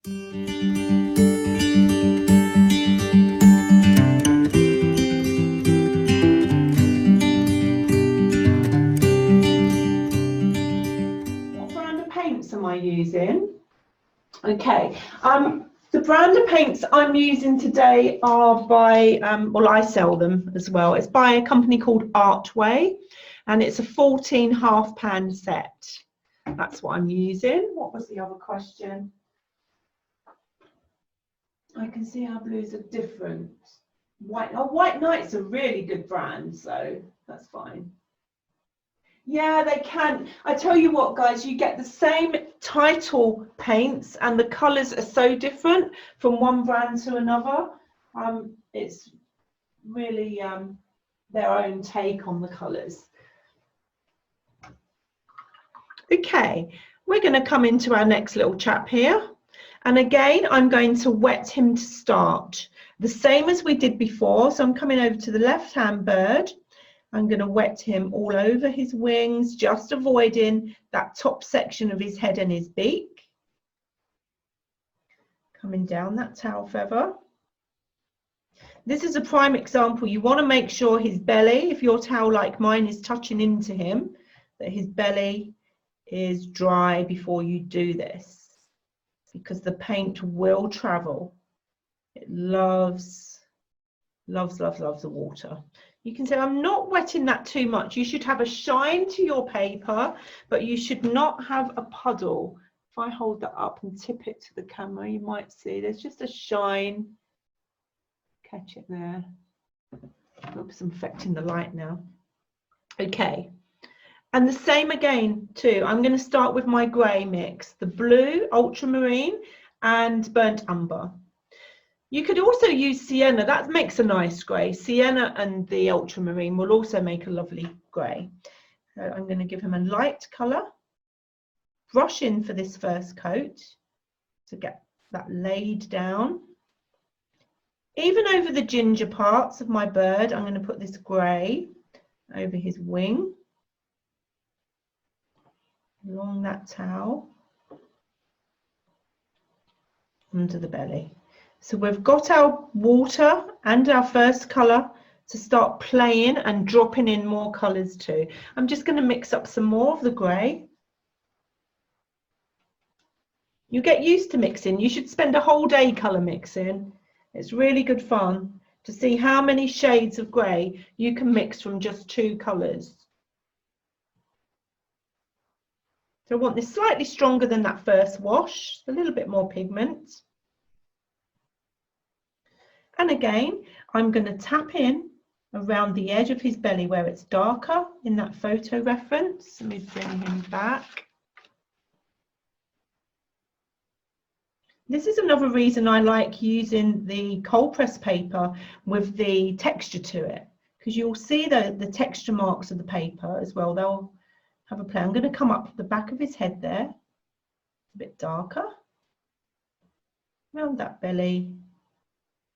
What brand of paints am I using? Okay, the brand of paints I'm using today are by, well, I sell them as well. It's by a company called Artway, and it's a 14 half-pan set. That's what I'm using. What was the other question? I can see our blues are different. White Knight's a really good brand, so that's fine. Yeah, they can. I tell you what, guys, you get the same title paints and the colours are so different from one brand to another. It's really their own take on the colours. Okay, we're going to come into our next little chap here. And again, I'm going to wet him to start. The same as we did before. So I'm coming over to the left-hand bird. I'm going to wet him all over his wings, just avoiding that top section of his head and his beak. Coming down that tail feather. This is a prime example. You want to make sure his belly, if your towel like mine is touching into him, that his belly is dry before you do this, because the paint will travel. It loves the water. You can say, I'm not wetting that too much. You should have a shine to your paper, but you should not have a puddle. If I hold that up and tip it to the camera, you might see there's just a shine. Catch it there. Oops, I'm affecting the light now. Okay. And the same again too. I'm going to start with my grey mix, the blue, ultramarine, and burnt umber. You could also use sienna. That makes a nice grey. Sienna and the ultramarine will also make a lovely grey. So I'm going to give him a light colour. Brush in for this first coat to get that laid down. Even over the ginger parts of my bird, I'm going to put this grey over his wing, along that towel, under the belly. So we've got our water and our first colour to start playing and dropping in more colours too. I'm just going to mix up some more of the grey. You get used to mixing. You should spend a whole day colour mixing. It's really good fun to see how many shades of grey you can mix from just 2 colours. So I want this slightly stronger than that first wash, a little bit more pigment. And again, I'm going to tap in around the edge of his belly where it's darker in that photo reference. Let me bring him back. This is another reason I like using the cold press paper with the texture to it, because you'll see the texture marks of the paper as well. They'll have a play. I'm going to come up the back of his head there, a bit darker, around that belly.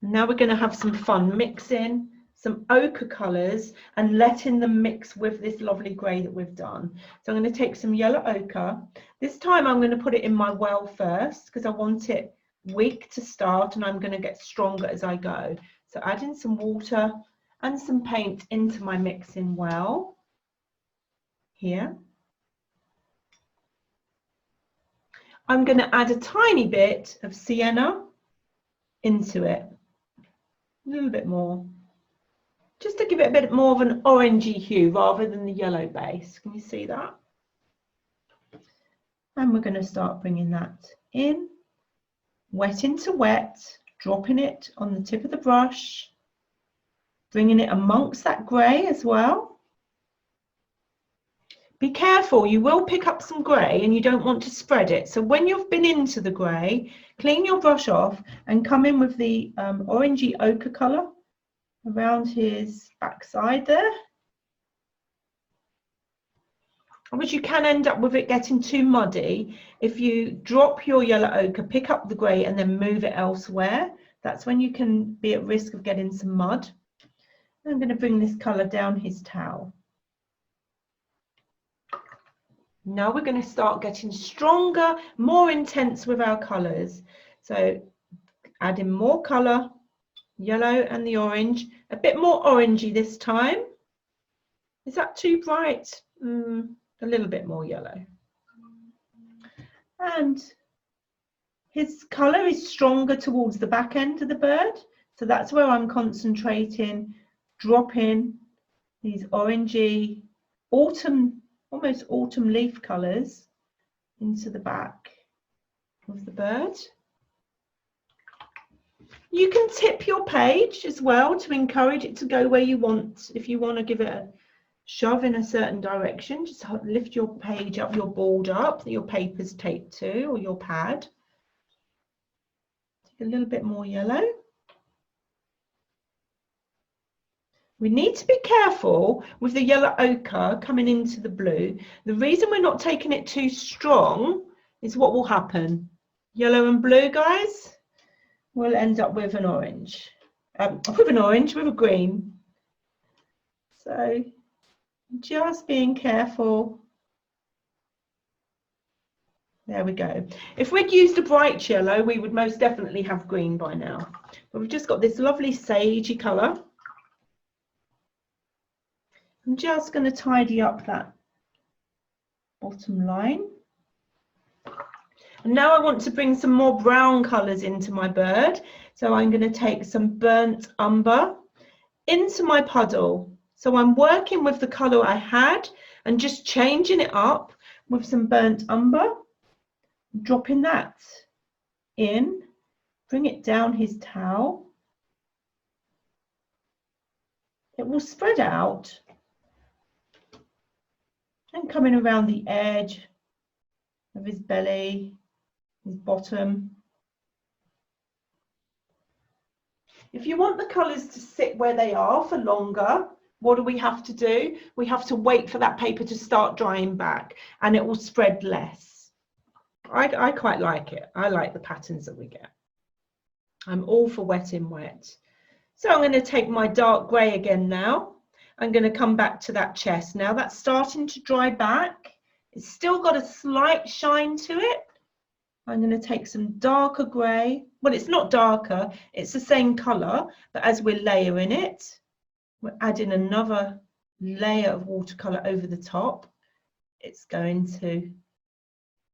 And now we're going to have some fun mixing some ochre colours and letting them mix with this lovely grey that we've done. So I'm going to take some yellow ochre. This time I'm going to put it in my well first because I want it weak to start and I'm going to get stronger as I go. So adding some water and some paint into my mixing well here. I'm going to add a tiny bit of sienna into it, a little bit more, just to give it a bit more of an orangey hue rather than the yellow base. Can you see that? And we're going to start bringing that in, wet into wet, dropping it on the tip of the brush, bringing it amongst that grey as well. Be careful, you will pick up some grey and you don't want to spread it. So when you've been into the grey, clean your brush off and come in with the orangey ochre colour around his backside there. Which you can end up with it getting too muddy. If you drop your yellow ochre, pick up the grey and then move it elsewhere, that's when you can be at risk of getting some mud. I'm going to bring this colour down his towel. Now we're going to start getting stronger, more intense with our colours. So adding more colour, yellow and the orange, a bit more orangey this time. Is that too bright? A little bit more yellow. And his colour is stronger towards the back end of the bird, so that's where I'm concentrating, dropping these orangey, autumn, almost autumn leaf colours into the back of the bird. You can tip your page as well to encourage it to go where you want. If you want to give it a shove in a certain direction, just lift your page up, your board up that your paper's taped to, or your pad. Take a little bit more yellow. We need to be careful with the yellow ochre coming into the blue. The reason we're not taking it too strong is what will happen. Yellow and blue, guys, we'll end up with an orange. With a green. So just being careful. There we go. If we'd used a bright yellow, we would most definitely have green by now. But we've just got this lovely sagey colour. I'm just going to tidy up that bottom line. And now I want to bring some more brown colours into my bird. So I'm going to take some burnt umber into my puddle. So I'm working with the colour I had and just changing it up with some burnt umber, dropping that in, bring it down his towel. It will spread out and coming around the edge of his belly, his bottom. If you want the colours to sit where they are for longer, what do we have to do? We have to wait for that paper to start drying back and it will spread less. I quite like it. I like the patterns that we get. I'm all for wet in wet. So I'm going to take my dark grey again now. I'm going to come back to that chest. Now that's starting to dry back. It's still got a slight shine to it. I'm going to take some darker grey. Well, it's not darker, it's the same colour, but as we're layering it, we're adding another layer of watercolour over the top. It's going to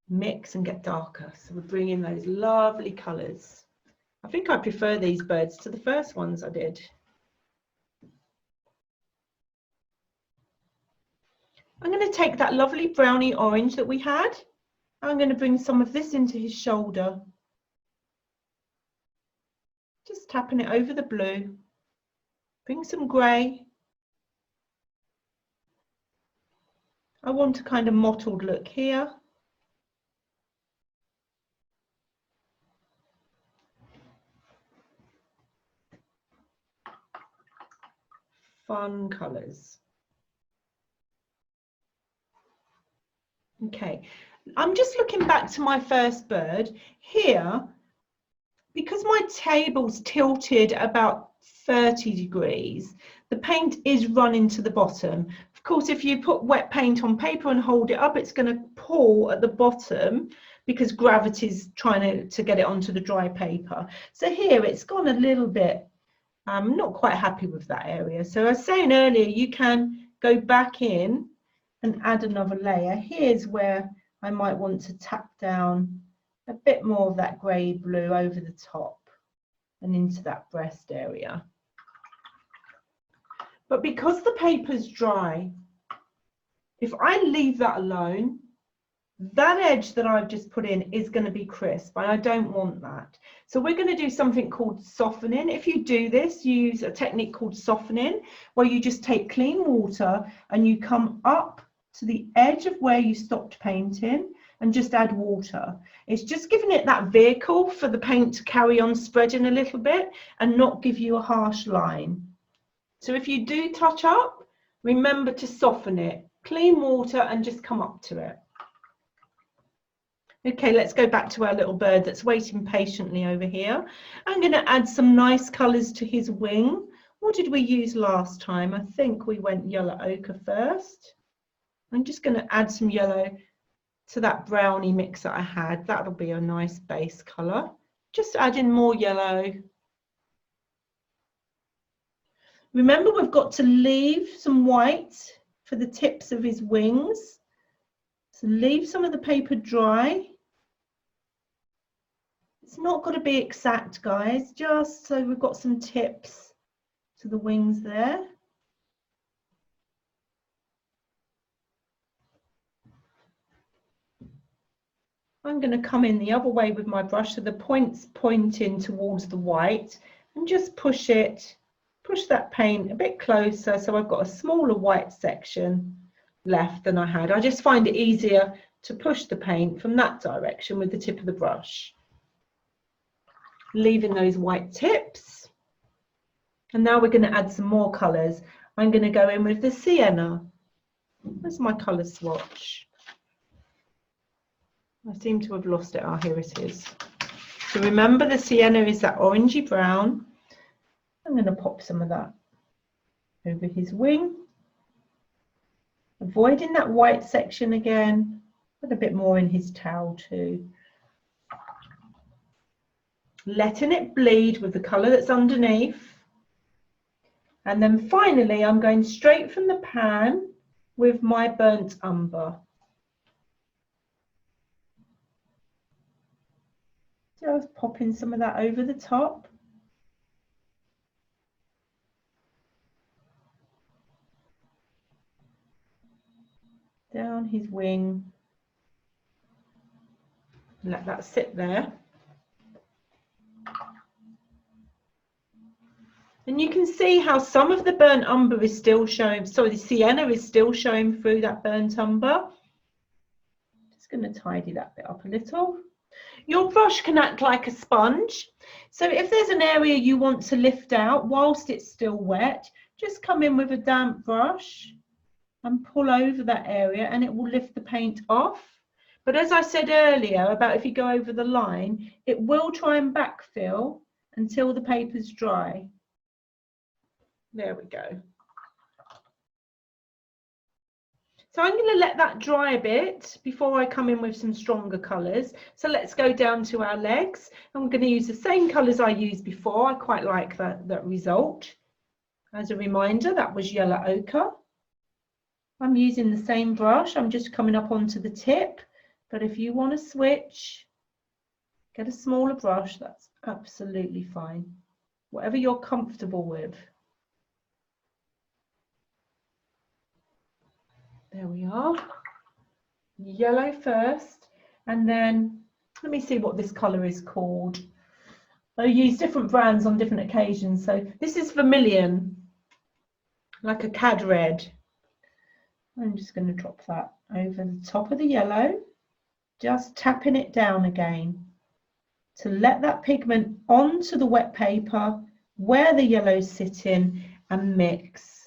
mix and get darker. So we're bringing those lovely colours. I think I prefer these birds to the first ones I did. I'm going to take that lovely browny orange that we had. I'm going to bring some of this into his shoulder. Just tapping it over the blue. Bring some grey. I want a kind of mottled look here. Fun colours. Okay, I'm just looking back to my first bird here, because my table's tilted about 30 degrees, the paint is running to the bottom. Of course, if you put wet paint on paper and hold it up, it's going to pull at the bottom because gravity's trying to get it onto the dry paper. So here it's gone a little bit, I'm not quite happy with that area. So I was saying earlier, you can go back in and add another layer. Here's where I might want to tap down a bit more of that grey blue over the top and into that breast area. But because the paper's dry, if I leave that alone, that edge that I've just put in is going to be crisp, and I don't want that. So we're going to do something called softening. If you do this, use a technique called softening, where you just take clean water and you come up to the edge of where you stopped painting and just add water. It's just giving it that vehicle for the paint to carry on spreading a little bit and not give you a harsh line. So if you do touch up, remember to soften it. Clean water and just come up to it. Okay, let's go back to our little bird that's waiting patiently over here. I'm going to add some nice colours to his wing. What did we use last time? I think we went yellow ochre first. I'm just going to add some yellow to that brownie mix that I had. That'll be a nice base colour. just add in more yellow. Remember, we've got to leave some white for the tips of his wings. So leave some of the paper dry. It's not got to be exact, guys, just so we've got some tips to the wings there. I'm going to come in the other way with my brush so the point's pointing towards the white, and just push that paint a bit closer so I've got a smaller white section left than I had. I just find it easier to push the paint from that direction with the tip of the brush, leaving those white tips. And now we're going to add some more colours. I'm going to go in with the sienna. Where's my colour swatch? I seem to have lost it. Ah, here it is. So remember, the sienna is that orangey brown. I'm going to pop some of that over his wing, avoiding that white section again. Put a bit more in his towel too. Letting it bleed with the colour that's underneath. And then finally, I'm going straight from the pan with my burnt umber. Just popping some of that over the top. Down his wing. Let that sit there. And you can see how some of the burnt umber is still showing, sorry, the sienna is still showing through that burnt umber. Just going to tidy that bit up a little. Your brush can act like a sponge. So if there's an area you want to lift out whilst it's still wet, just come in with a damp brush and pull over that area and it will lift the paint off. But as I said earlier about if you go over the line, it will try and backfill until the paper's dry. There we go. So I'm going to let that dry a bit before I come in with some stronger colours. So let's go down to our legs. I'm going to use the same colours I used before. I quite like that result. As a reminder, that was yellow ochre. I'm using the same brush. I'm just coming up onto the tip. But if you want to switch, get a smaller brush, that's absolutely fine. Whatever you're comfortable with. There we are. Yellow first, and then let me see what this colour is called. I use different brands on different occasions. So this is vermilion, like a cad red. I'm just going to drop that over the top of the yellow, just tapping it down again to let that pigment onto the wet paper where the yellow's sitting and mix.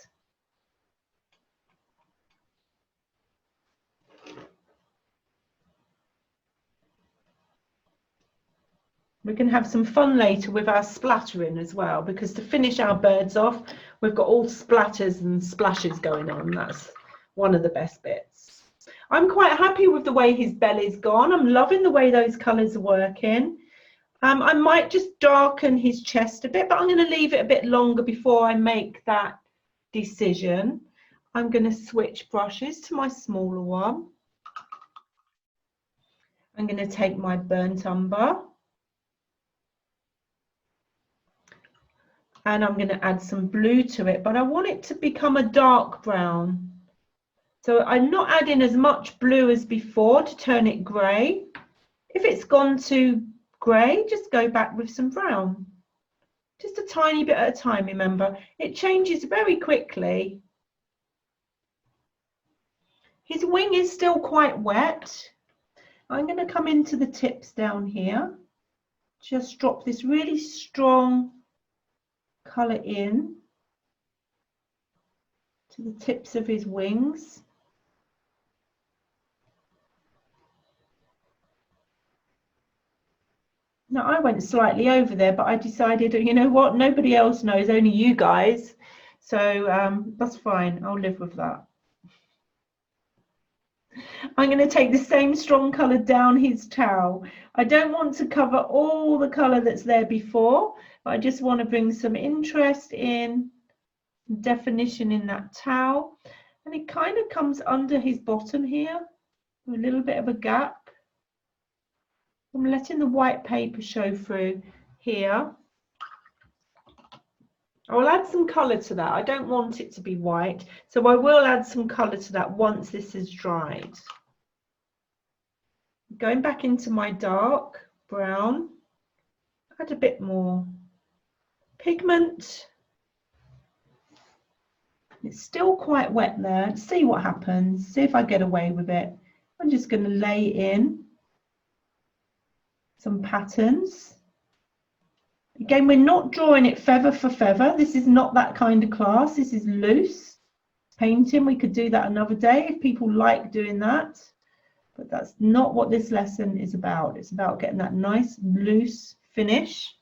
We can have some fun later with our splattering as well, because to finish our birds off, we've got all splatters and splashes going on. That's one of the best bits. I'm quite happy with the way his belly's gone. I'm loving the way those colours are working. I might just darken his chest a bit, but I'm going to leave it a bit longer before I make that decision. I'm going to switch brushes to my smaller one. I'm going to take my burnt umber. And I'm going to add some blue to it, but I want it to become a dark brown. So I'm not adding as much blue as before to turn it grey. If it's gone to grey, just go back with some brown. Just a tiny bit at a time, remember. It changes very quickly. His wing is still quite wet. I'm going to come into the tips down here. Just drop this really strong colour in to the tips of his wings. Now I went slightly over there, but I decided, you know what, nobody else knows, only you guys, so that's fine, I'll live with that. I'm going to take the same strong colour down his towel. I don't want to cover all the colour that's there before, but I just want to bring some interest in, definition in that towel. And it kind of comes under his bottom here, a little bit of a gap. I'm letting the white paper show through here. I will add some colour to that. I don't want it to be white, so I will add some colour to that once this is dried. Going back into my dark brown, add a bit more pigment. It's still quite wet there. Let's see what happens. See if I get away with it. I'm just going to lay in some patterns. Again, we're not drawing it feather for feather. This is not that kind of class. This is loose painting. We could do that another day if people like doing that. But that's not what this lesson is about. It's about getting that nice loose finish.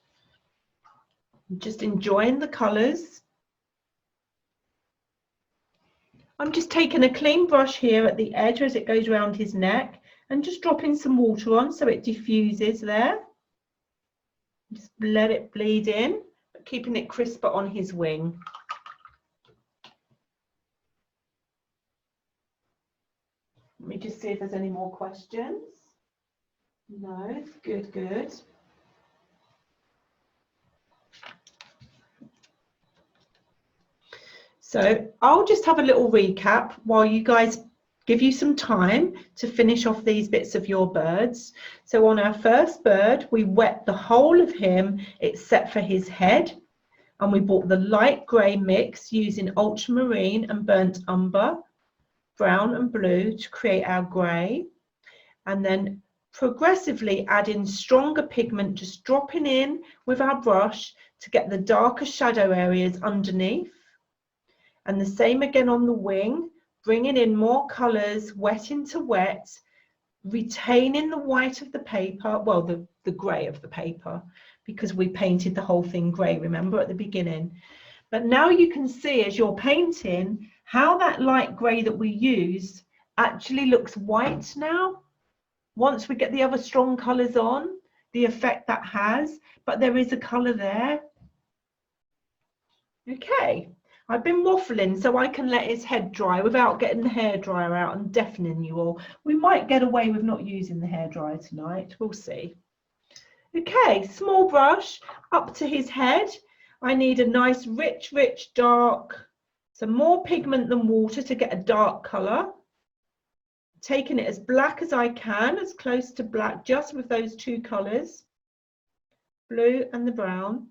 Just enjoying the colours. I'm just taking a clean brush here at the edge as it goes around his neck and just dropping some water on so it diffuses there. Just let it bleed in, but keeping it crisper on his wing. Let me just see if there's any more questions. No, good, good. So I'll just have a little recap while you guys give you some time to finish off these bits of your birds. So on our first bird, we wet the whole of him except for his head. And we bought the light grey mix using ultramarine and burnt umber, brown and blue to create our grey. And then progressively add in stronger pigment, just dropping in with our brush to get the darker shadow areas underneath. And the same again on the wing, bringing in more colours, wet into wet, retaining the white of the paper, well, the grey of the paper, because we painted the whole thing grey, remember, at the beginning. But now you can see as you're painting how that light grey that we used actually looks white now. Once we get the other strong colours on, the effect that has, but there is a colour there. Okay. I've been waffling so I can let his head dry without getting the hairdryer out and deafening you all. We might get away with not using the hairdryer tonight. We'll see. Okay, small brush up to his head. I need a nice rich, dark, some more pigment than water to get a dark colour. Taking it as black as I can, as close to black, just with those two colours, blue and the brown.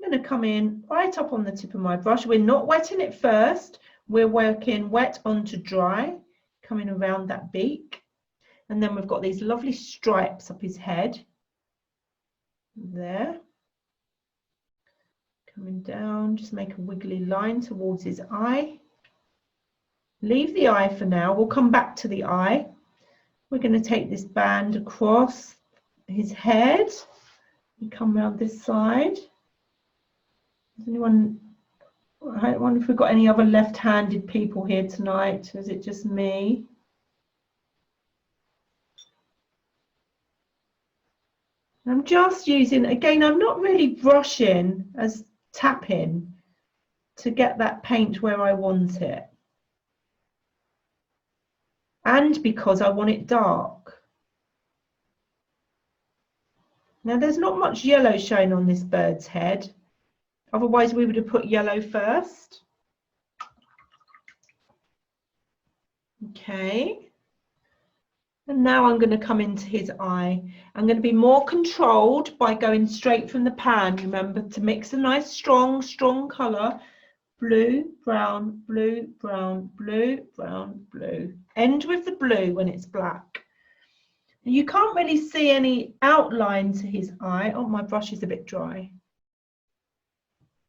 I'm going to come in right up on the tip of my brush. We're not wetting it first. We're working wet onto dry, coming around that beak. And then we've got these lovely stripes up his head. There. Coming down, just make a wiggly line towards his eye. Leave the eye for now. We'll come back to the eye. We're going to take this band across his head and come around this side. Anyone, I wonder if we've got any other left-handed people here tonight. Is it just me? I'm just using, again, I'm not really brushing as tapping to get that paint where I want it. And because I want it dark. Now there's not much yellow showing on this bird's head. Otherwise we would have put yellow first. Okay. And now I'm going to come into his eye. I'm going to be more controlled by going straight from the pan. Remember to mix a nice strong colour. Blue, brown, blue, brown, blue, brown, blue. End with the blue when it's black. You can't really see any outline to his eye. Oh, my brush is a bit dry.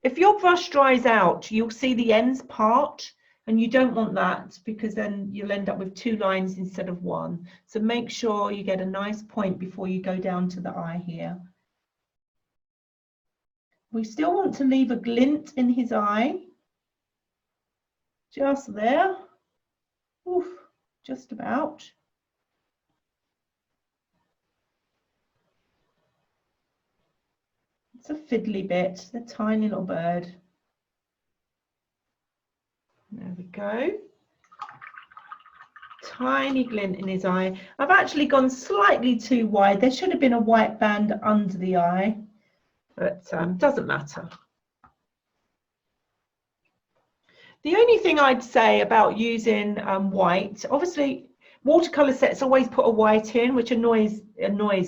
If your brush dries out, you'll see the ends part, and you don't want that because then you'll end up with two lines instead of one. So make sure you get a nice point before you go down to the eye here. We still want to leave a glint in his eye. Just there. Oof. just about. It's a fiddly bit, a tiny little bird. There we go. Tiny glint in his eye. I've actually gone slightly too wide. There should have been a white band under the eye, but doesn't matter. The only thing I'd say about using white, obviously watercolor sets always put a white in, which annoys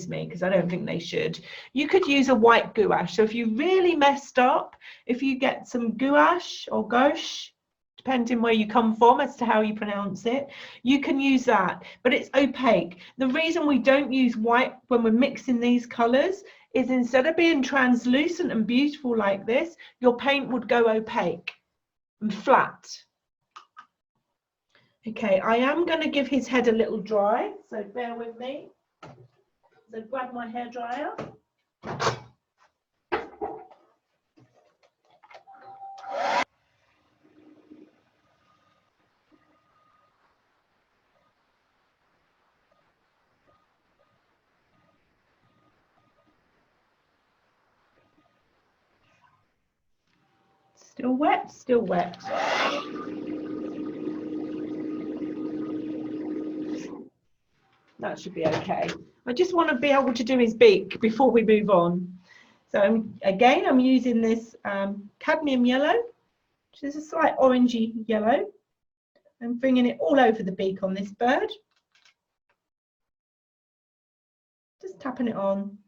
me because I don't think they should. You could use a white gouache. So if you really messed up, if you get some gouache or gouache, depending where you come from as to how you pronounce it, you can use that, but it's opaque. The reason we don't use white when we're mixing these colors is instead of being translucent and beautiful like this, your paint would go opaque and flat. Okay, I am going to give his head a little dry, so bear with me. So grab my hairdryer. Still wet, still wet. That should be okay. I just want to be able to do his beak before we move on. So again, I'm using this cadmium yellow, which is a slight orangey yellow. I'm bringing it all over the beak on this bird. Just tapping it on.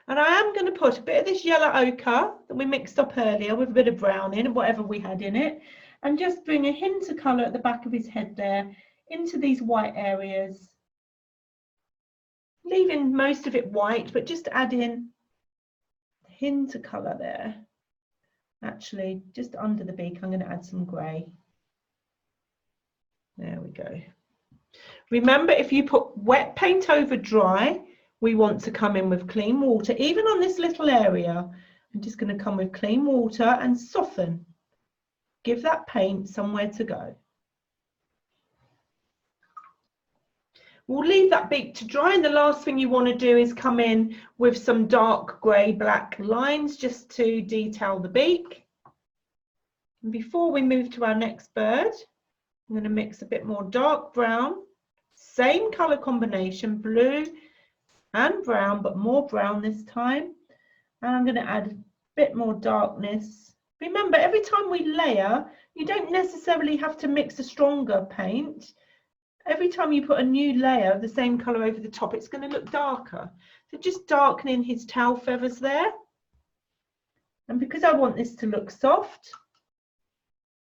And I am going to put a bit of this yellow ochre that we mixed up earlier with a bit of brown in, whatever we had in it, and just bring a hint of colour at the back of his head there into these white areas. Leaving most of it white, but just add in a hint of colour there. Actually, just under the beak, I'm going to add some grey. There we go. Remember, if you put wet paint over dry, we want to come in with clean water. Even on this little area, I'm just going to come with clean water and soften. Give that paint somewhere to go. We'll leave that beak to dry, and the last thing you want to do is come in with some dark grey black lines just to detail the beak. And before we move to our next bird, I'm going to mix a bit more dark brown, same colour combination, blue and brown, but more brown this time. And I'm going to add a bit more darkness. Remember, every time we layer, you don't necessarily have to mix a stronger paint. Every time you put a new layer of the same colour over the top, it's going to look darker. So just darkening his tail feathers there. And because I want this to look soft,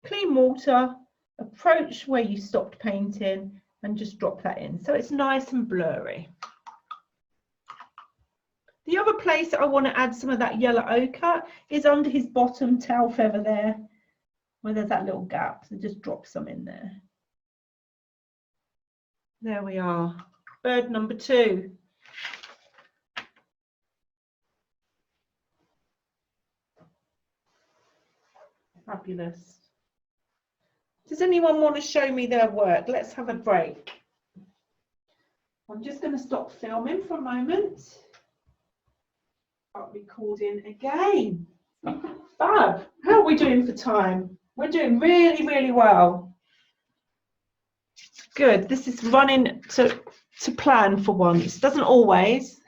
clean water, approach where you stopped painting and just drop that in. So it's nice and blurry. The other place that I want to add some of that yellow ochre is under his bottom tail feather there, where there's that little gap. So just drop some in there. There we are, bird number 2. Fabulous. Does anyone want to show me their work? Let's have a break. I'm just going to stop filming for a moment. Start recording again. Fab. How are we doing for time? We're doing really, really well. Good. This is running to plan for once. Doesn't always.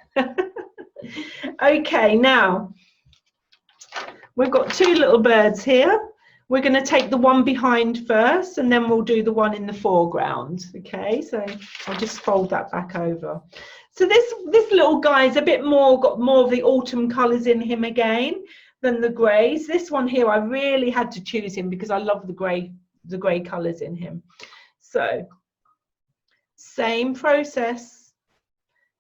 Okay, now we've got 2 little birds here. We're going to take the one behind first, and then we'll do the one in the foreground. Okay, so I'll just fold that back over. So this little guy is a bit more, got more of the autumn colours in him again than the greys. This one here, I really had to choose him because I love the grey colours in him. So same process,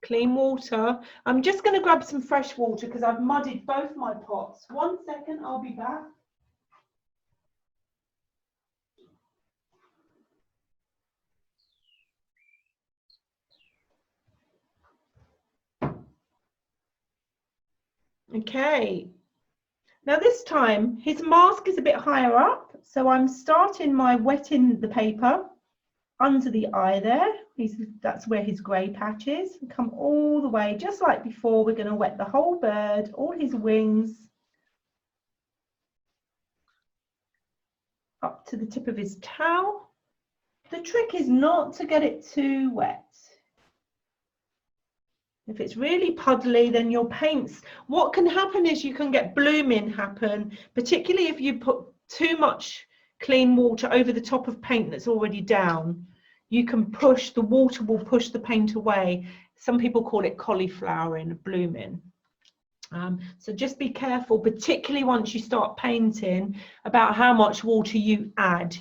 clean water. I'm just going to grab some fresh water because I've muddied both my pots. 1 second, I'll be back. Okay, Now this time his mask is a bit higher up, so I'm starting my wetting the paper under the eye there. That's where his grey patch is. Come all the way, just like before, we're going to wet the whole bird, all his wings, up to the tip of his towel. The trick is not to get it too wet. If it's really puddly, then your paints, what can happen is you can get blooming happen, particularly if you put too much clean water over the top of paint that's already down. You can push, the water will push the paint away. Some people call it cauliflowering, blooming. So just be careful, particularly once you start painting, about how much water you add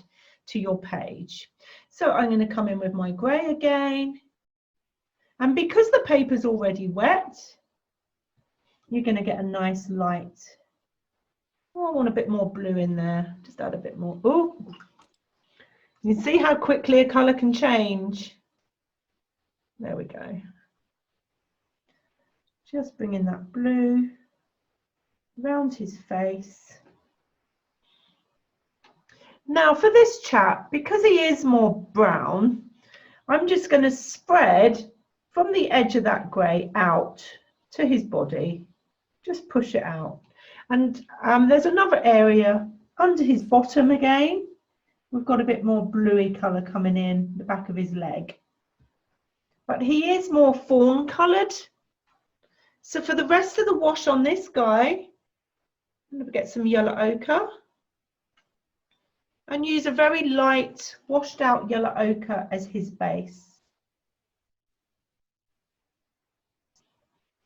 to your page. So I'm going to come in with my grey again. And because the paper's already wet, you're going to get a nice light. Oh, I want a bit more blue in there. Just add a bit more. Oh, you see how quickly a colour can change. There we go. Just bringing that blue around his face. Now for this chap, because he is more brown, I'm just going to spread from the edge of that grey out to his body. Just push it out. And there's another area under his bottom again. We've got a bit more bluey colour coming in the back of his leg. But he is more fawn coloured. So for the rest of the wash on this guy, I'm going to get some yellow ochre and use a very light washed out yellow ochre as his base.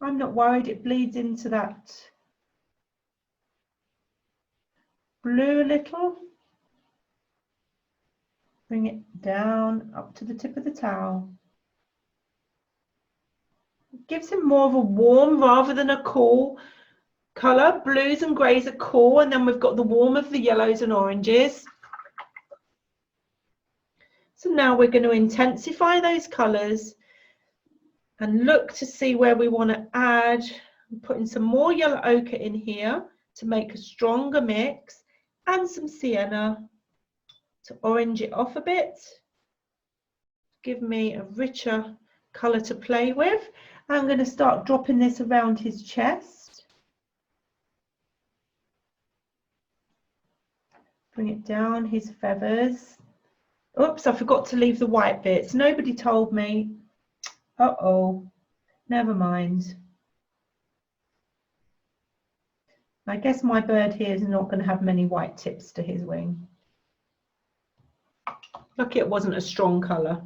I'm not worried, it bleeds into that blue a little. Bring it down up to the tip of the towel. It gives him more of a warm rather than a cool colour. Blues and greys are cool, and then we've got the warm of the yellows and oranges. So now we're going to intensify those colours and look to see where we want to add. I'm putting some more yellow ochre in here to make a stronger mix, and some sienna to orange it off a bit, give me a richer colour to play with. I'm going to start dropping this around his chest. Bring it down his feathers. Oops, I forgot to leave the white bits. Nobody told me. Uh-oh, never mind. I guess my bird here is not going to have many white tips to his wing. Lucky it wasn't a strong colour.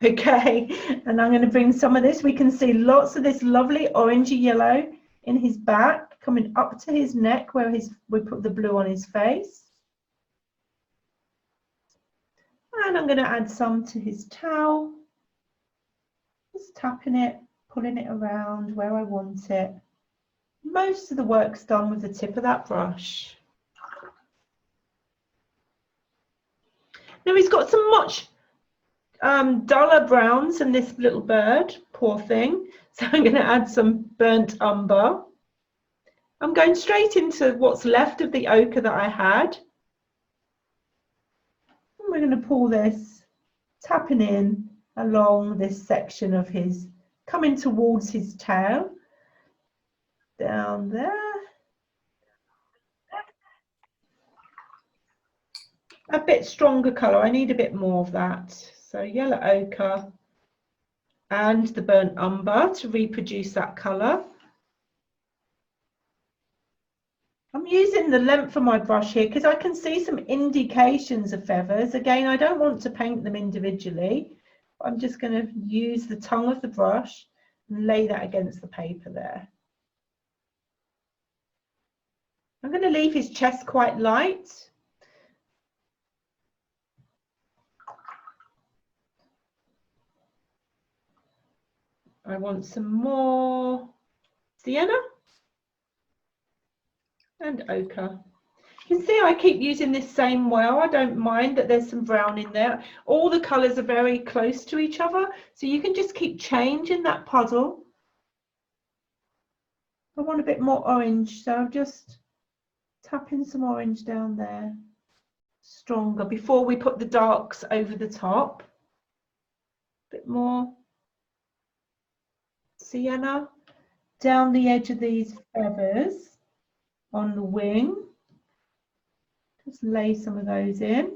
Okay, and I'm going to bring some of this. We can see lots of this lovely orangey yellow in his back, coming up to his neck where we put the blue on his face. And I'm going to add some to his towel. Just tapping it, pulling it around where I want it. Most of the work's done with the tip of that brush. Now he's got some much duller browns than this little bird, poor thing. So I'm going to add some burnt umber. I'm going straight into what's left of the ochre that I had. And we're going to pull this, tapping in along this section of his, coming towards his tail. Down there. A bit stronger colour, I need a bit more of that. So yellow ochre and the burnt umber to reproduce that colour. I'm using the length of my brush here because I can see some indications of feathers. Again, I don't want to paint them individually. I'm just going to use the tongue of the brush and lay that against the paper there. I'm going to leave his chest quite light. I want some more sienna and ochre. You can see I keep using this same well. I don't mind that there's some brown in there. All the colours are very close to each other, so you can just keep changing that puzzle. I want a bit more orange, so I'm just Tapping some orange down there, stronger, before we put the darks over the top. A bit more sienna down the edge of these feathers on the wing. Just lay some of those in.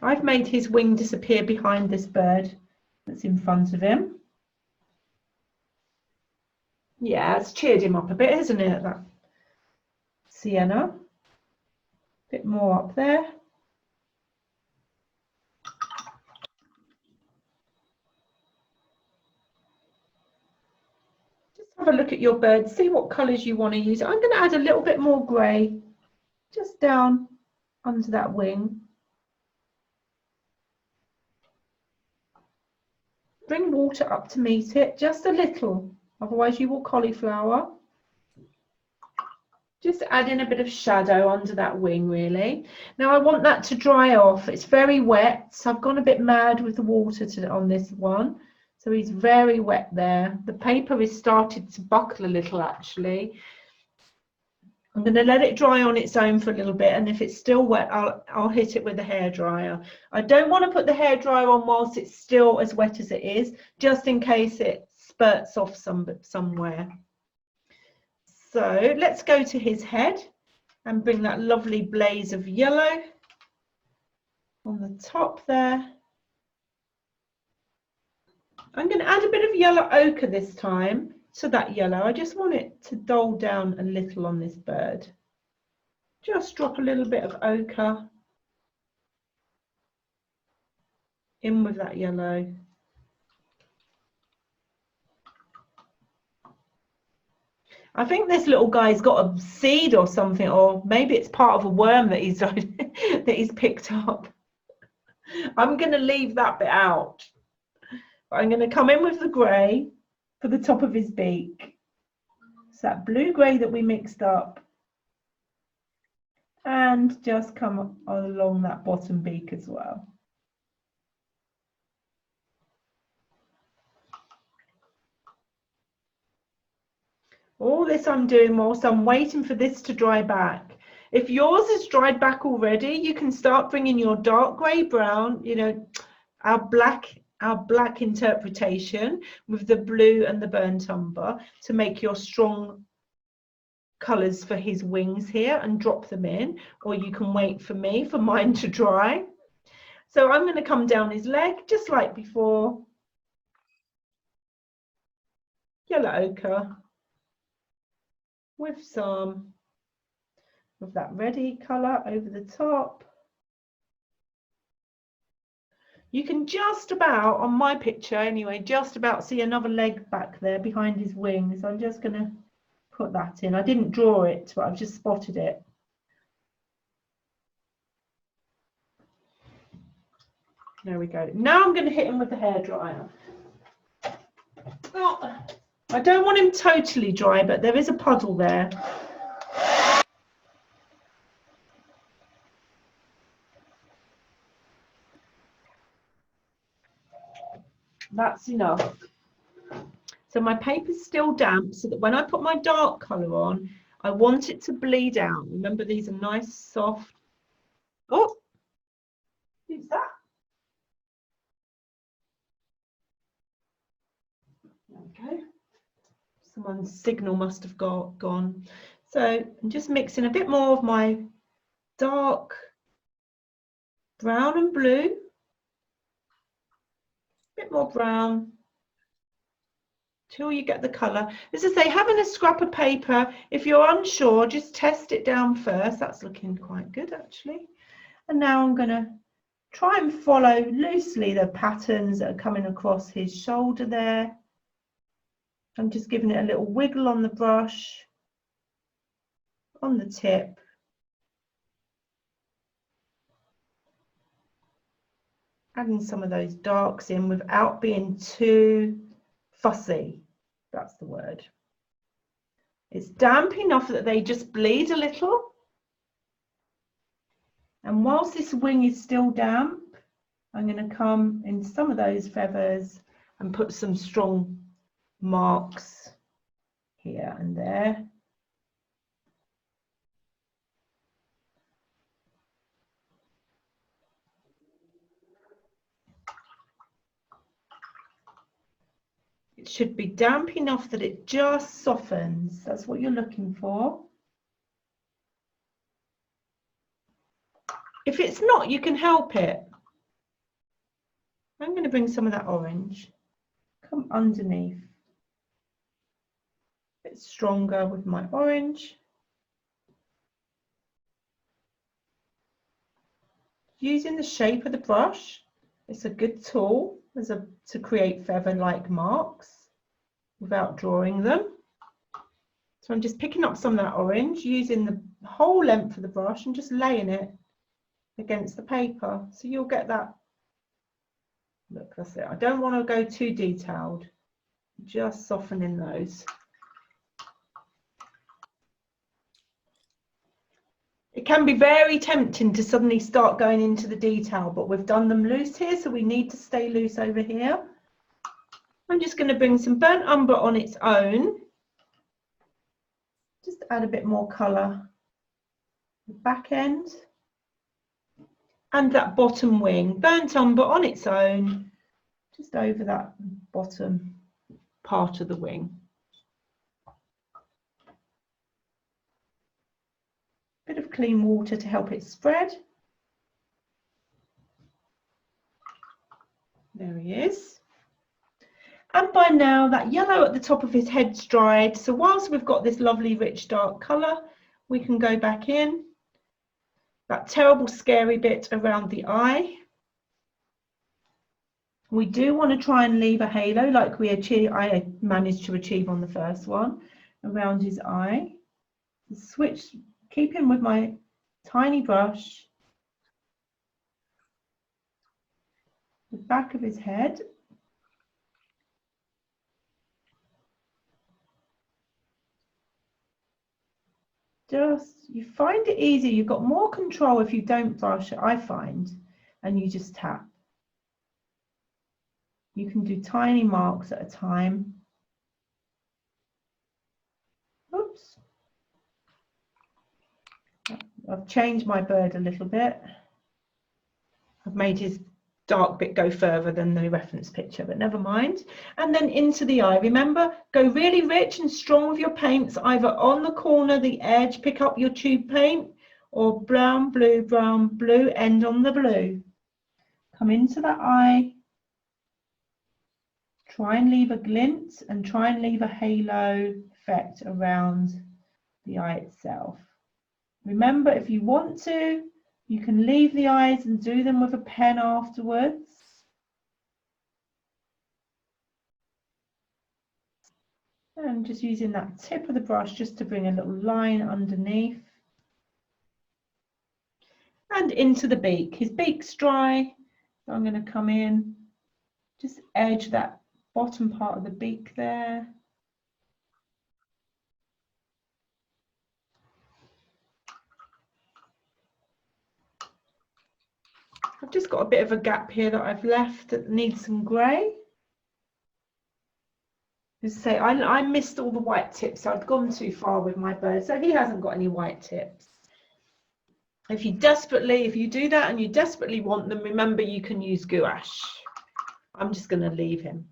I've made his wing disappear behind this bird that's in front of him. Yeah, it's cheered him up a bit, isn't it? That sienna. A bit more up there. Just have a look at your bird, see what colours you want to use. I'm going to add a little bit more grey just down under that wing. Bring water up to meet it, just a little, otherwise you will cauliflower. Just add in a bit of shadow under that wing, really. Now I want that to dry off. It's very wet, so I've gone a bit mad with the water on this one. So he's very wet there. The paper has started to buckle a little, actually. I'm going to let it dry on its own for a little bit, and if it's still wet, I'll hit it with a hairdryer. I don't want to put the hairdryer on whilst it's still as wet as it is, just in case it spurts off somewhere. So let's go to his head and bring that lovely blaze of yellow on the top there. I'm going to add a bit of yellow ochre this time to that yellow. I just want it to dull down a little on this bird. Just drop a little bit of ochre in with that yellow. I think this little guy's got a seed or something, or maybe it's part of a worm that he's that he's picked up. I'm going to leave that bit out. I'm going to come in with the grey for the top of his beak. It's that blue grey that we mixed up. And just come along that bottom beak as well. All this I'm doing whilst I'm waiting for this to dry back. If yours has dried back already, you can start bringing your dark grey brown, you know, our black interpretation with the blue and the burnt umber to make your strong colours for his wings here and drop them in, or you can wait for mine to dry. So I'm going to come down his leg just like before. Yellow ochre with some of that reddy colour over the top. You can just about, on my picture anyway, just about see another leg back there behind his wings. I'm just going to put that in. I didn't draw it, but I've just spotted it. There we go. Now I'm going to hit him with the hairdryer. Oh, I don't want him totally dry, but there is a puddle there. That's enough. So my paper's still damp, so that when I put my dark colour on, I want it to bleed out. Remember, these are nice, soft. Oh, who's that? Okay. Someone's signal must have gone. So I'm just mixing a bit more of my dark brown and blue. A bit more brown till you get the colour. As I say, having a scrap of paper, if you're unsure, just test it down first. That's looking quite good, actually. And now I'm going to try and follow loosely the patterns that are coming across his shoulder there. I'm just giving it a little wiggle on the brush, on the tip. Adding some of those darks in without being too fussy. That's the word. It's damp enough that they just bleed a little. And whilst this wing is still damp, I'm going to come in some of those feathers and put some strong marks here and there. It should be damp enough that it just softens. That's what you're looking for. If it's not, you can help it. I'm going to bring some of that orange. Come underneath. A bit stronger with my orange. Using the shape of the brush, it's a good tool to create feather-like marks without drawing them. So I'm just picking up some of that orange, using the whole length of the brush and just laying it against the paper. So you'll get that. Look, that's it. I don't want to go too detailed, just softening those. It can be very tempting to suddenly start going into the detail, but we've done them loose here, so we need to stay loose over here. I'm just going to bring some burnt umber on its own. Just add a bit more colour. The back end. And that bottom wing, burnt umber on its own, just over that bottom part of the wing. Bit of clean water to help it spread. There he is. And by now that yellow at the top of his head's dried. So whilst we've got this lovely rich dark colour, we can go back in. That terrible scary bit around the eye. We do want to try and leave a halo like I managed to achieve on the first one around his eye. Switch, keeping with my tiny brush, the back of his head. You find it easier, you've got more control if you don't brush it, I find, and you just tap. You can do tiny marks at a time. Oops. I've changed my bird a little bit. I've made his dark bit go further than the reference picture, but never mind. And then into the eye. Remember, go really rich and strong with your paints, either on the corner, the edge, pick up your tube paint, or brown, blue, end on the blue. Come into that eye. Try and leave a glint and try and leave a halo effect around the eye itself. Remember, if you want to, you can leave the eyes and do them with a pen afterwards. And just using that tip of the brush just to bring a little line underneath. And into the beak. His beak's dry, so I'm going to come in, just edge that bottom part of the beak there. I've just got a bit of a gap here that I've left that needs some grey. Just say I missed all the white tips. I've gone too far with my bird, so he hasn't got any white tips. If you do that and you desperately want them, remember you can use gouache. I'm just going to leave him.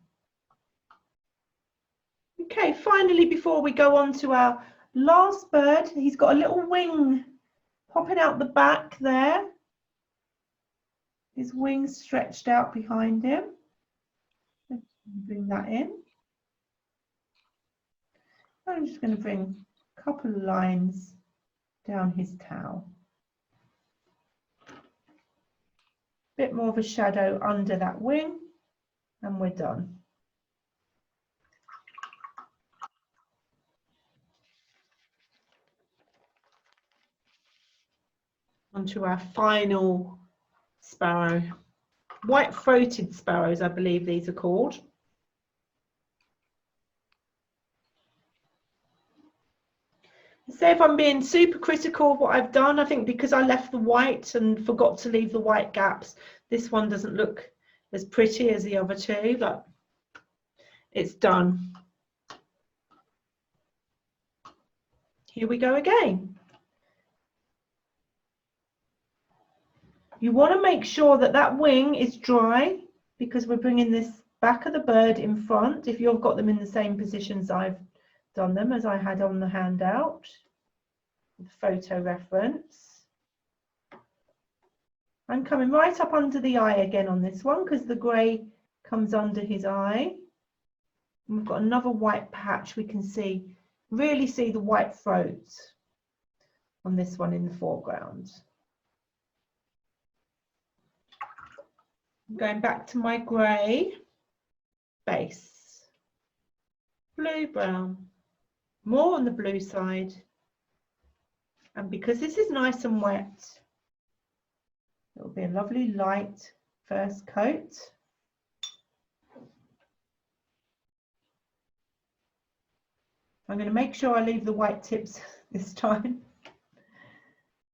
Okay, finally, before we go on to our last bird, he's got a little wing popping out the back there. His wings stretched out behind him. Let's bring that in. I'm just going to bring a couple of lines down his tail. Bit more of a shadow under that wing, and we're done. Onto our final sparrow. White-throated sparrows, I believe these are called. Say if I'm being super critical of what I've done, I think because I left the white and forgot to leave the white gaps, this one doesn't look as pretty as the other two. Like, It's done. Here we go again. You want to make sure that that wing is dry because we're bringing this back of the bird in front. If you've got them in the same positions I've done them as I had on the handout, the photo reference. I'm coming right up under the eye again on this one because the grey comes under his eye. And we've got another white patch we can see, really see the white throat on this one in the foreground. I'm going back to my grey base, blue, brown, more on the blue side. And because this is nice and wet, it will be a lovely light first coat. I'm going to make sure I leave the white tips this time.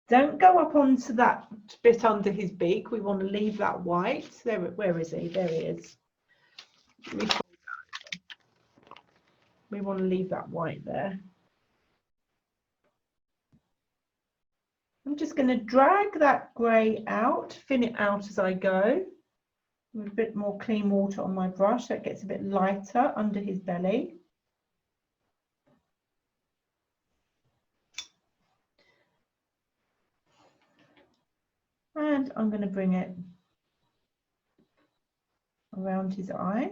Don't go up onto that bit under his beak. We want to leave that white. There, where is he? There he is. We want to leave that white there. I'm just going to drag that grey out, thin it out as I go. With a bit more clean water on my brush, so it gets a bit lighter under his belly. And I'm going to bring it around his eye.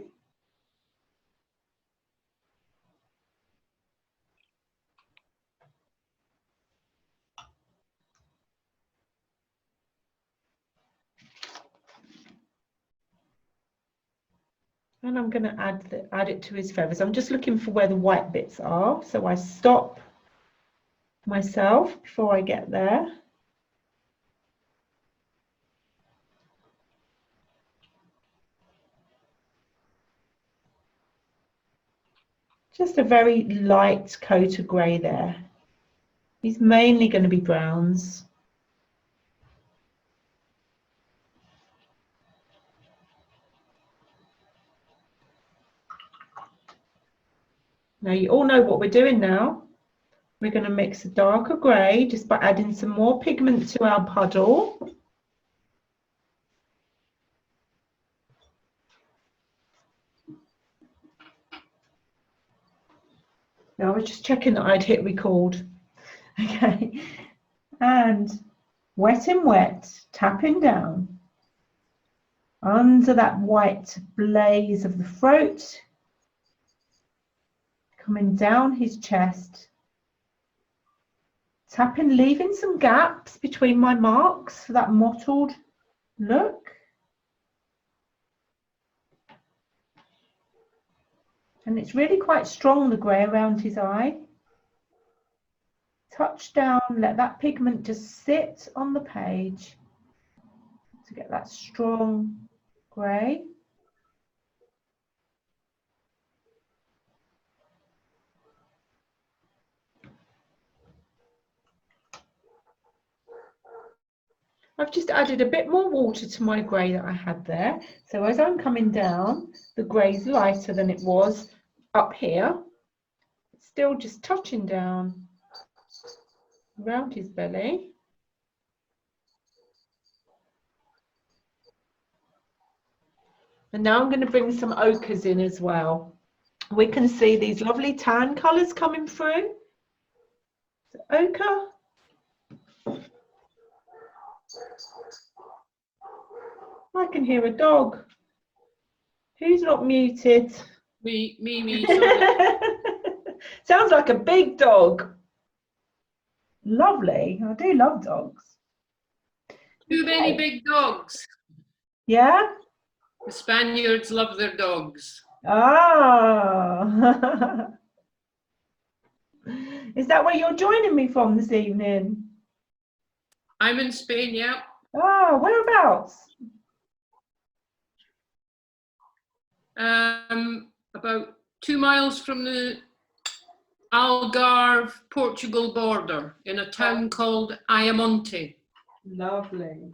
And I'm going to add it to his feathers. I'm just looking for where the white bits are, so I stop myself before I get there. Just a very light coat of grey there. He's mainly going to be browns. Now you all know what we're doing now. We're going to mix a darker grey just by adding some more pigment to our puddle. Now I was just checking that I'd hit record. Okay, and wet and wet, tapping down under that white blaze of the throat, coming down his chest, tapping, leaving some gaps between my marks for that mottled look. And it's really quite strong, the grey around his eye. Touch down, let that pigment just sit on the page to get that strong grey. I've just added a bit more water to my grey that I had there. So as I'm coming down, the grey's lighter than it was up here. It's still just touching down around his belly. And now I'm going to bring some ochres in as well. We can see these lovely tan colours coming through. So ochre. I can hear a dog. Who's not muted? Me. Sorry. Sounds like a big dog. Lovely. I do love dogs. Too many big dogs. Yeah? The Spaniards love their dogs. Ah. Is that where you're joining me from this evening? I'm in Spain, yeah. Ah, whereabouts? About 2 miles from the Algarve, Portugal border, in a town called Ayamonte. Lovely.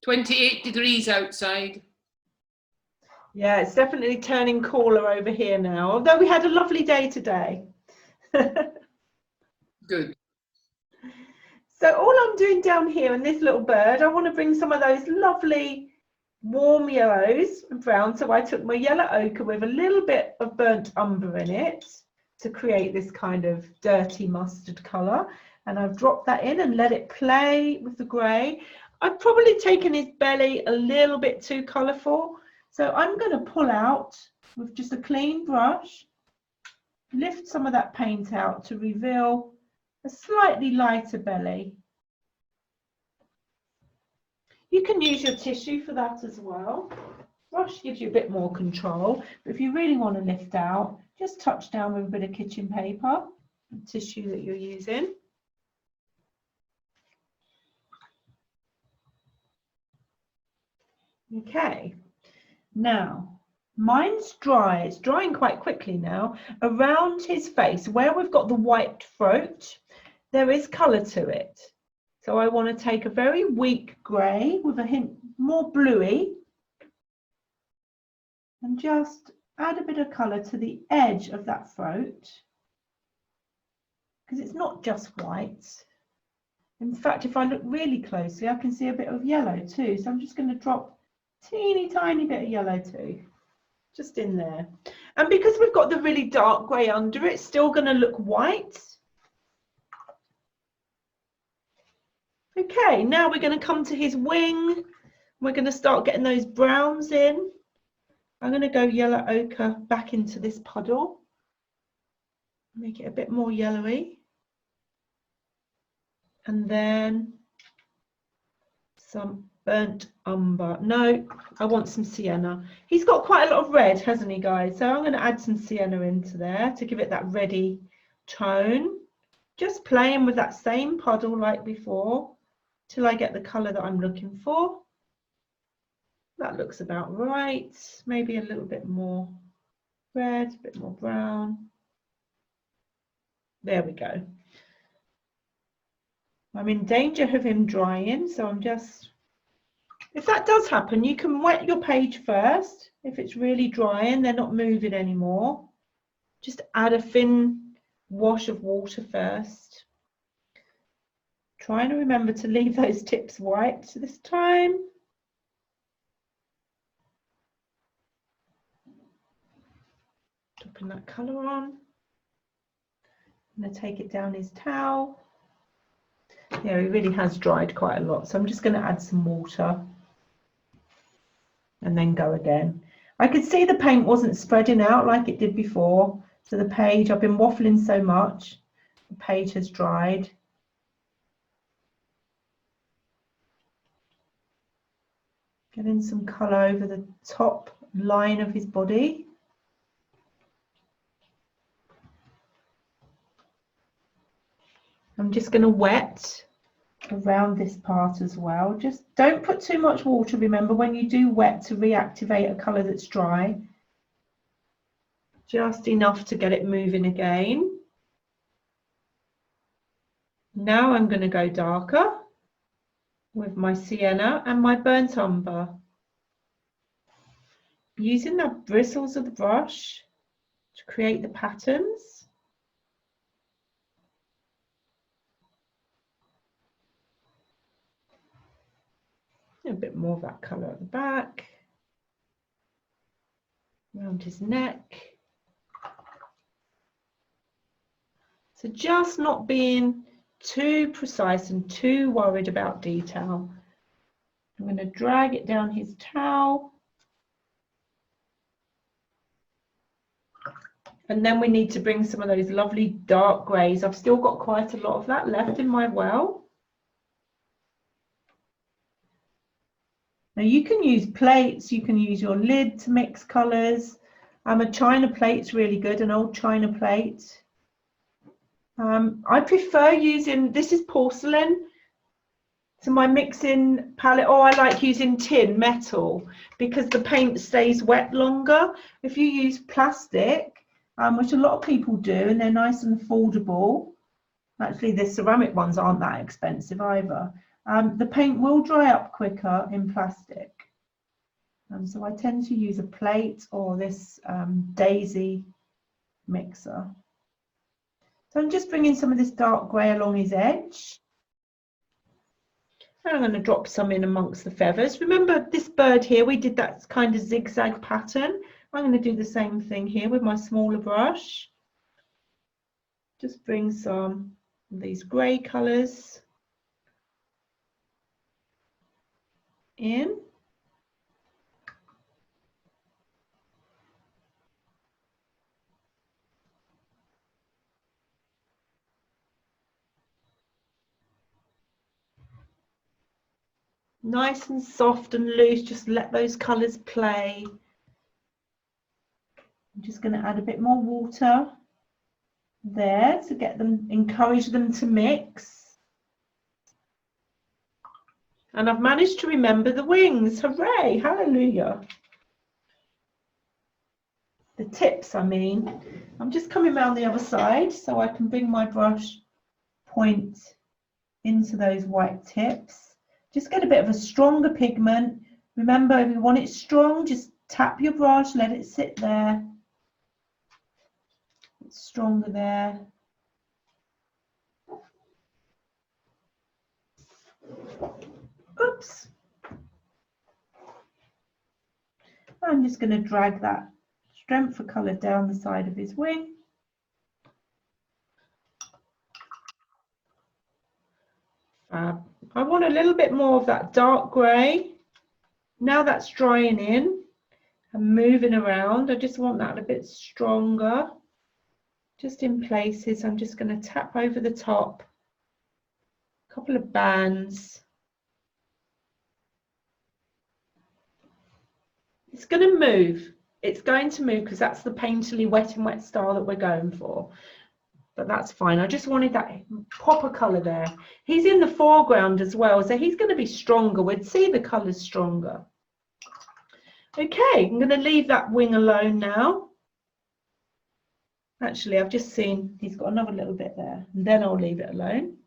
28 degrees outside. Yeah, it's definitely turning cooler over here now, although we had a lovely day today. Good. So all I'm doing down here in this little bird, I want to bring some of those lovely warm yellows and browns. So I took my yellow ochre with a little bit of burnt umber in it to create this kind of dirty mustard colour. And I've dropped that in and let it play with the grey. I've probably taken his belly a little bit too colourful. So I'm going to pull out with just a clean brush, lift some of that paint out to reveal a slightly lighter belly. You can use your tissue for that as well. Brush gives you a bit more control, but if you really want to lift out, just touch down with a bit of kitchen paper, the tissue that you're using. Okay, now mine's dry. It's drying quite quickly now. Around his face, where we've got the white throat, there is colour to it. So I want to take a very weak grey with a hint more bluey and just add a bit of colour to the edge of that throat, because it's not just white. In fact, if I look really closely, I can see a bit of yellow too. So I'm just going to drop a teeny tiny bit of yellow too, just in there. And because we've got the really dark grey under it, it's still going to look white. Okay, now we're going to come to his wing. We're going to start getting those browns in. I'm going to go yellow ochre back into this puddle. Make it a bit more yellowy. And then some burnt umber. No, I want some sienna. He's got quite a lot of red, hasn't he, guys? So I'm going to add some sienna into there to give it that reddy tone. Just playing with that same puddle like before, till I get the colour that I'm looking for. That looks about right. Maybe a little bit more red, a bit more brown. There we go. I'm in danger of him drying, so I'm just... If that does happen, you can wet your page first. If it's really dry and they're not moving anymore, just add a thin wash of water first. Trying to remember to leave those tips white this time. Dropping that colour on. I'm going to take it down his towel. Yeah, he really has dried quite a lot, so I'm just going to add some water and then go again. I could see the paint wasn't spreading out like it did before, so the page, I've been waffling so much, the page has dried. Getting some colour over the top line of his body. I'm just going to wet around this part as well. Just don't put too much water, remember, when you do wet, to reactivate a colour that's dry. Just enough to get it moving again. Now I'm going to go darker with my sienna and my burnt umber. Using the bristles of the brush to create the patterns. A bit more of that colour at the back, around his neck. So just not being too precise and too worried about detail. I'm going to drag it down his towel. And then we need to bring some of those lovely dark greys. I've still got quite a lot of that left in my well. Now you can use plates, you can use your lid to mix colours. A china plate's really good, an old china plate. I prefer using, this is porcelain, so my mixing palette, or I like using tin, metal, because the paint stays wet longer. If you use plastic, which a lot of people do, and they're nice and affordable. Actually, the ceramic ones aren't that expensive either. The paint will dry up quicker in plastic. So I tend to use a plate or this daisy mixer. So I'm just bringing some of this dark grey along his edge. And I'm going to drop some in amongst the feathers. Remember this bird here, we did that kind of zigzag pattern. I'm going to do the same thing here with my smaller brush. Just bring some of these grey colours in. Nice and soft and loose, just let those colours play. I'm just going to add a bit more water there to get them, encourage them to mix. And I've managed to remember the wings. Hooray, hallelujah. The tips, I mean. I'm just coming around the other side so I can bring my brush point into those white tips. Just get a bit of a stronger pigment. Remember, if you want it strong, just tap your brush, let it sit there. It's stronger there. Oops. I'm just going to drag that strength of colour down the side of his wing. I want a little bit more of that dark grey. Now that's drying in and moving around, I just want that a bit stronger. Just in places, I'm just going to tap over the top, a couple of bands. It's going to move. It's going to move because that's the painterly wet and wet style that we're going for. But that's fine. I just wanted that pop of colour there. He's in the foreground as well, so he's going to be stronger. We'd see the colours stronger. Okay, I'm going to leave that wing alone now. Actually, I've just seen he's got another little bit there, and then I'll leave it alone.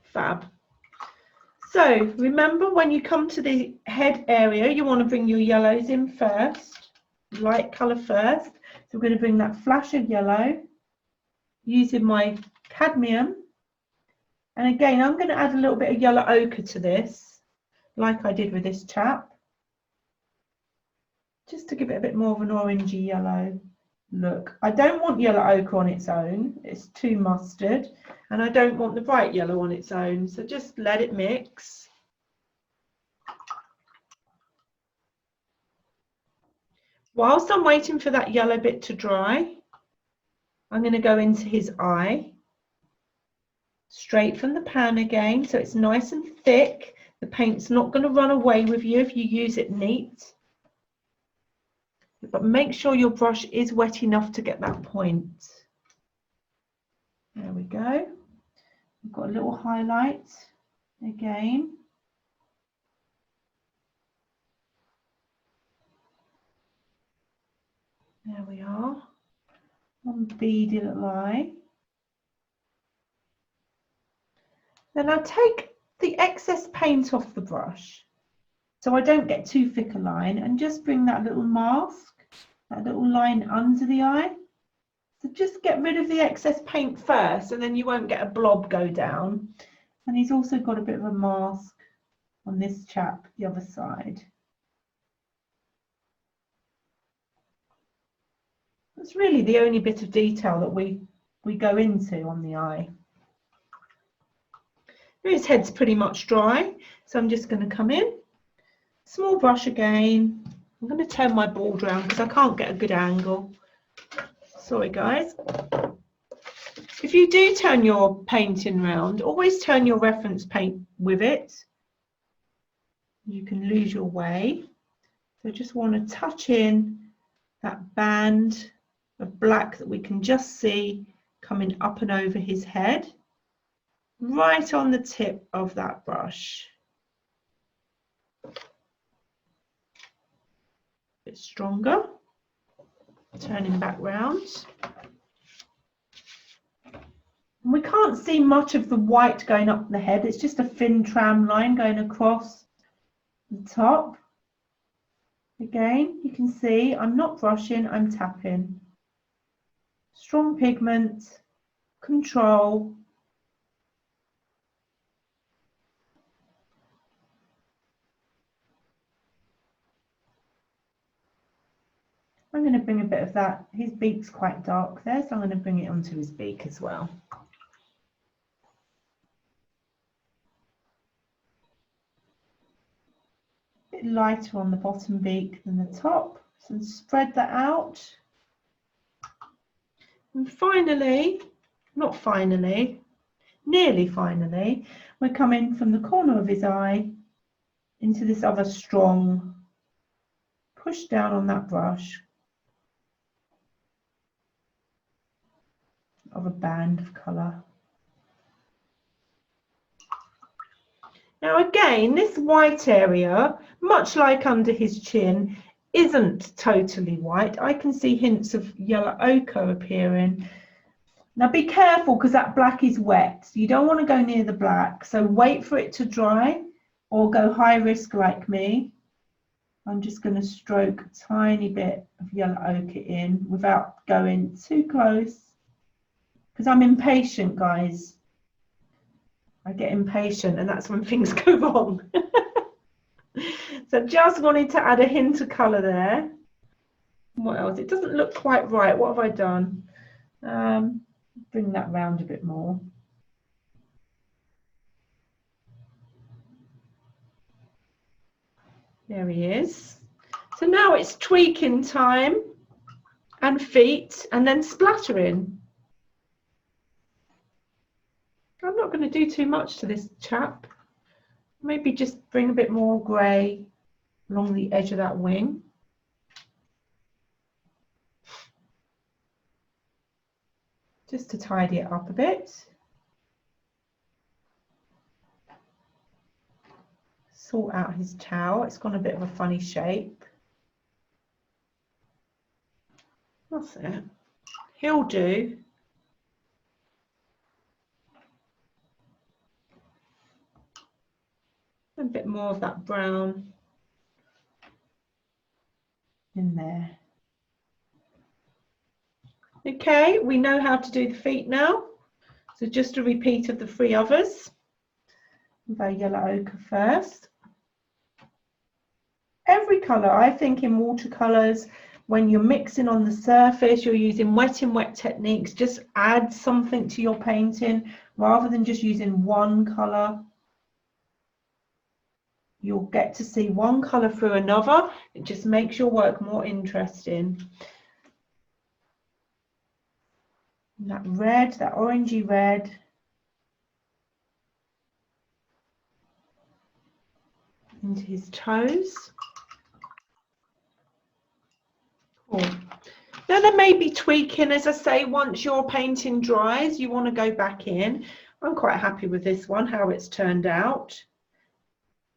Fab. So remember, when you come to the head area, you want to bring your yellows in first, light colour first. So we're going to bring that flash of yellow using my cadmium. And again, I'm going to add a little bit of yellow ochre to this, like I did with this chap, just to give it a bit more of an orangey yellow look. I don't want yellow ochre on its own, it's too mustard, and I don't want the bright yellow on its own, so just let it mix. Whilst I'm waiting for that yellow bit to dry, I'm going to go into his eye, straight from the pan again, so it's nice and thick. The paint's not going to run away with you if you use it neat. But make sure your brush is wet enough to get that point. There we go. We've got a little highlight again. There we are. One beady little eye. Then I take the excess paint off the brush, so I don't get too thick a line, and just bring that little mask, that little line under the eye. So just get rid of the excess paint first, and then you won't get a blob go down. And he's also got a bit of a mask on this chap, the other side. That's really the only bit of detail that we go into on the eye. His head's pretty much dry, so I'm just going to come in. Small brush again. I'm going to turn my board around because I can't get a good angle. Sorry guys. If you do turn your painting round, always turn your reference paint with it. You can lose your way. So just want to touch in that band of black that we can just see coming up and over his head, right on the tip of that brush. A bit stronger. Turning back round. We can't see much of the white going up the head. It's just a thin tram line going across the top. Again, you can see I'm not brushing, I'm tapping. Strong pigment, control. I'm going to bring a bit of that. His beak's quite dark there, so I'm going to bring it onto his beak as well. A bit lighter on the bottom beak than the top, so spread that out. And finally, not finally, nearly finally, we're coming from the corner of his eye into this other strong push down on that brush of a band of colour. Now again, this white area, much like under his chin, isn't totally white. I can see hints of yellow ochre appearing. Now be careful because that black is wet. You don't want to go near the black, so wait for it to dry or go high risk like me. I'm just going to stroke a tiny bit of yellow ochre in without going too close because I'm impatient, guys. I get impatient and that's when things go wrong. So just wanted to add a hint of colour there. What else? It doesn't look quite right. What have I done? Bring that round a bit more. There he is. So now it's tweaking time and feet and then splattering. I'm not going to do too much to this chap. Maybe just bring a bit more grey along the edge of that wing. Just to tidy it up a bit. Sort out his tail. It's got a bit of a funny shape. That's it. He'll do. A bit more of that brown in there. Okay, we know how to do the feet now. So just a repeat of the 3 others. By yellow ochre first. Every colour, I think in watercolours, when you're mixing on the surface, you're using wet in wet techniques, just add something to your painting rather than just using one colour. You'll get to see one colour through another. It just makes your work more interesting. And that red, that orangey red. Into his toes. Cool. Now there may be tweaking, as I say, once your painting dries, you want to go back in. I'm quite happy with this one, how it's turned out.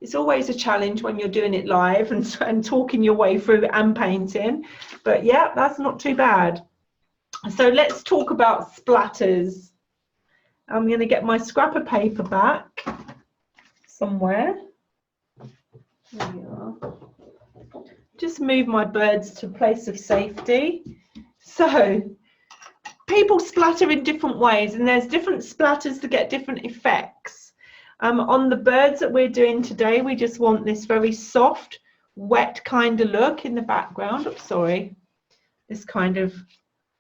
It's always a challenge when you're doing it live and talking your way through and painting. But yeah, that's not too bad. So let's talk about splatters. I'm going to get my scrap of paper back somewhere. There we are. Just move my birds to a place of safety. So people splatter in different ways and there's different splatters to get different effects. On the birds that we're doing today, we just want this very soft, wet kind of look in the background. Oops, sorry. This kind of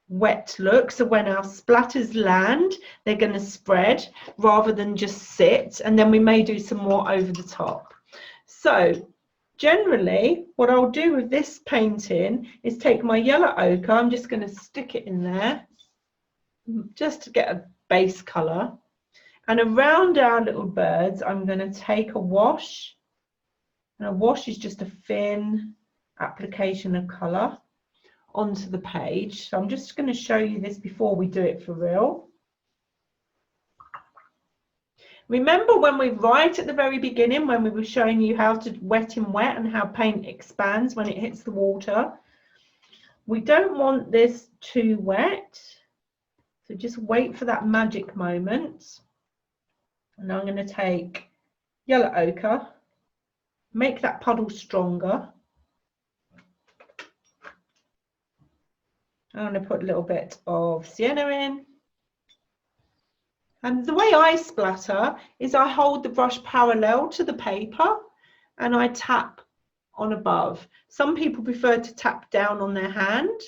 wet look. So when our splatters land, they're going to spread rather than just sit. And then we may do some more over the top. So generally, what I'll do with this painting is take my yellow ochre. I'm just going to stick it in there just to get a base colour. And around our little birds, I'm going to take a wash. And a wash is just a thin application of colour onto the page. So I'm just going to show you this before we do it for real. Remember when we right at the very beginning, when we were showing you how to wet in wet and how paint expands when it hits the water? We don't want this too wet. So just wait for that magic moment. And I'm going to take yellow ochre, make that puddle stronger. I'm going to put a little bit of sienna in. And the way I splatter is I hold the brush parallel to the paper and I tap on above. Some people prefer to tap down on their hand.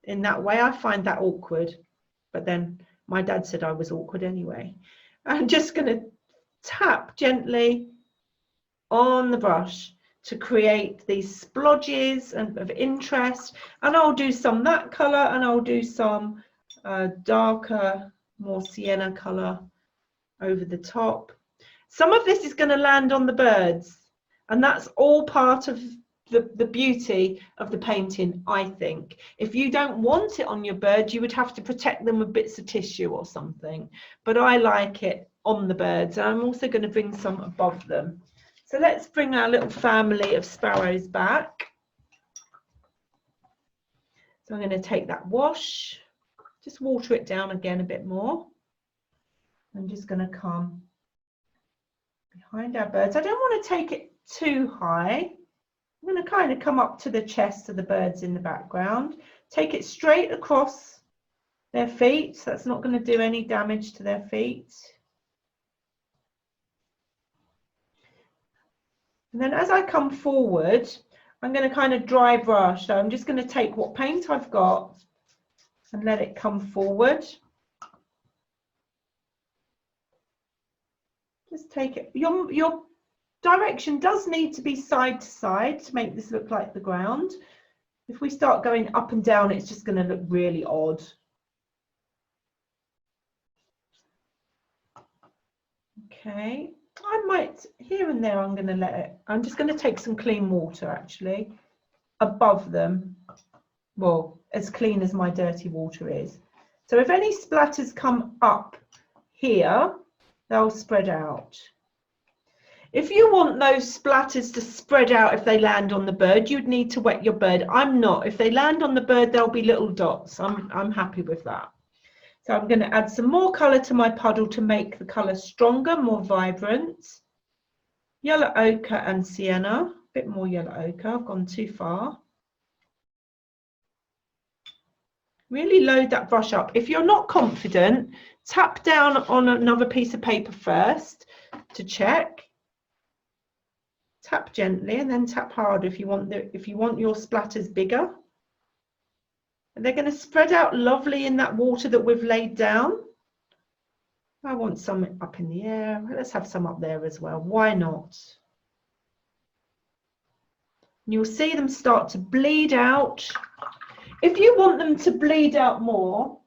In that way, I find that awkward. But then my dad said I was awkward anyway. I'm just going to tap gently on the brush to create these splodges of interest. And I'll do some that colour and I'll do some darker, more sienna colour over the top. Some of this is going to land on the birds, and that's all part of the beauty of the painting, I think. If you don't want it on your bird, you would have to protect them with bits of tissue or something, but I like it on the birds. And I'm also going to bring some above them. So let's bring our little family of sparrows back. So I'm going to take that wash, just water it down again a bit more. I'm just going to come behind our birds. I don't want to take it too high. I'm going to kind of come up to the chest of the birds in the background. Take it straight across their feet. So that's not going to do any damage to their feet. And then as I come forward, I'm going to kind of dry brush. So I'm just going to take what paint I've got and let it come forward. Just take it. Your direction does need to be side to side to make this look like the ground. If we start going up and down, it's just going to look really odd. Okay, I might, here and there, I'm going to let it, I'm just going to take some clean water actually above them. Well, as clean as my dirty water is. So if any splatters come up here, they'll spread out. If you want those splatters to spread out if they land on the bird, you'd need to wet your bird. I'm not. If they land on the bird, there'll be little dots. I'm happy with that. So I'm going to add some more colour to my puddle to make the colour stronger, more vibrant. Yellow ochre and sienna. A bit more yellow ochre. I've gone too far. Really load that brush up. If you're not confident, tap down on another piece of paper first to check. Tap gently and then tap hard if you want your splatters bigger. And they're going to spread out lovely in that water that we've laid down. I want some up in the air. Let's have some up there as well. Why not? And you'll see them start to bleed out. If you want them to bleed out more,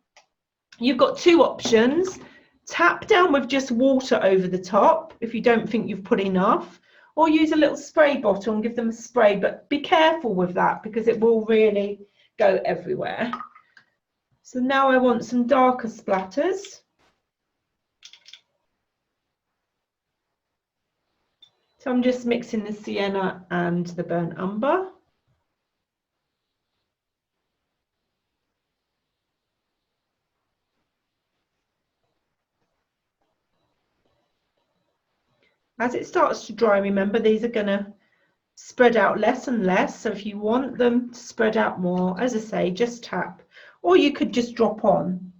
you've got two options. Tap down with just water over the top if you don't think you've put enough, or use a little spray bottle and give them a spray, but be careful with that because it will really go everywhere. So now I want some darker splatters. So I'm just mixing the sienna and the burnt umber. As it starts to dry, remember these are going to spread out less and less. So if you want them to spread out more, as I say, just tap, or you could just drop on,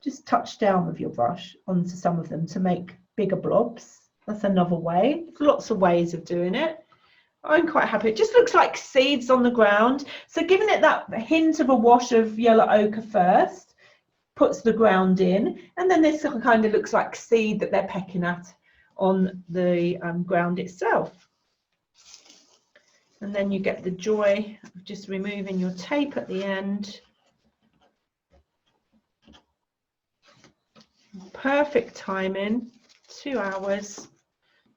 just touch down with your brush onto some of them to make bigger blobs. That's another way. There's lots of ways of doing it. I'm quite happy. It just looks like seeds on the ground. So giving it that hint of a wash of yellow ochre first puts the ground in, and then this kind of looks like seed that they're pecking at on the ground itself. And then you get the joy of just removing your tape at the end. Perfect timing, 2 hours,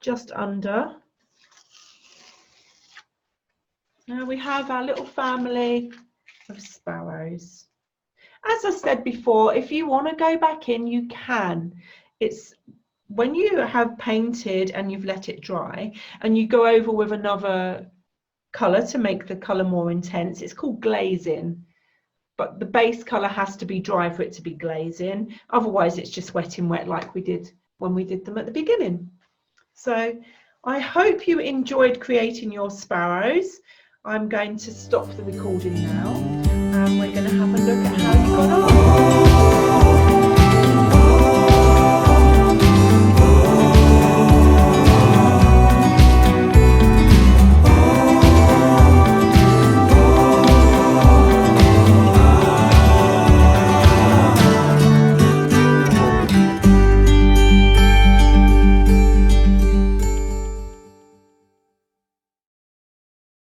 just under. Now we have our little family of sparrows. As I said before, if you want to go back in, you can. It's when you have painted and you've let it dry and you go over with another colour to make the colour more intense, it's called glazing. but the base colour has to be dry for it to be glazing. Otherwise it's just wet in wet like we did when we did them at the beginning. So I hope you enjoyed creating your sparrows. I'm going to stop the recording now and we're going to have a look at how you got on.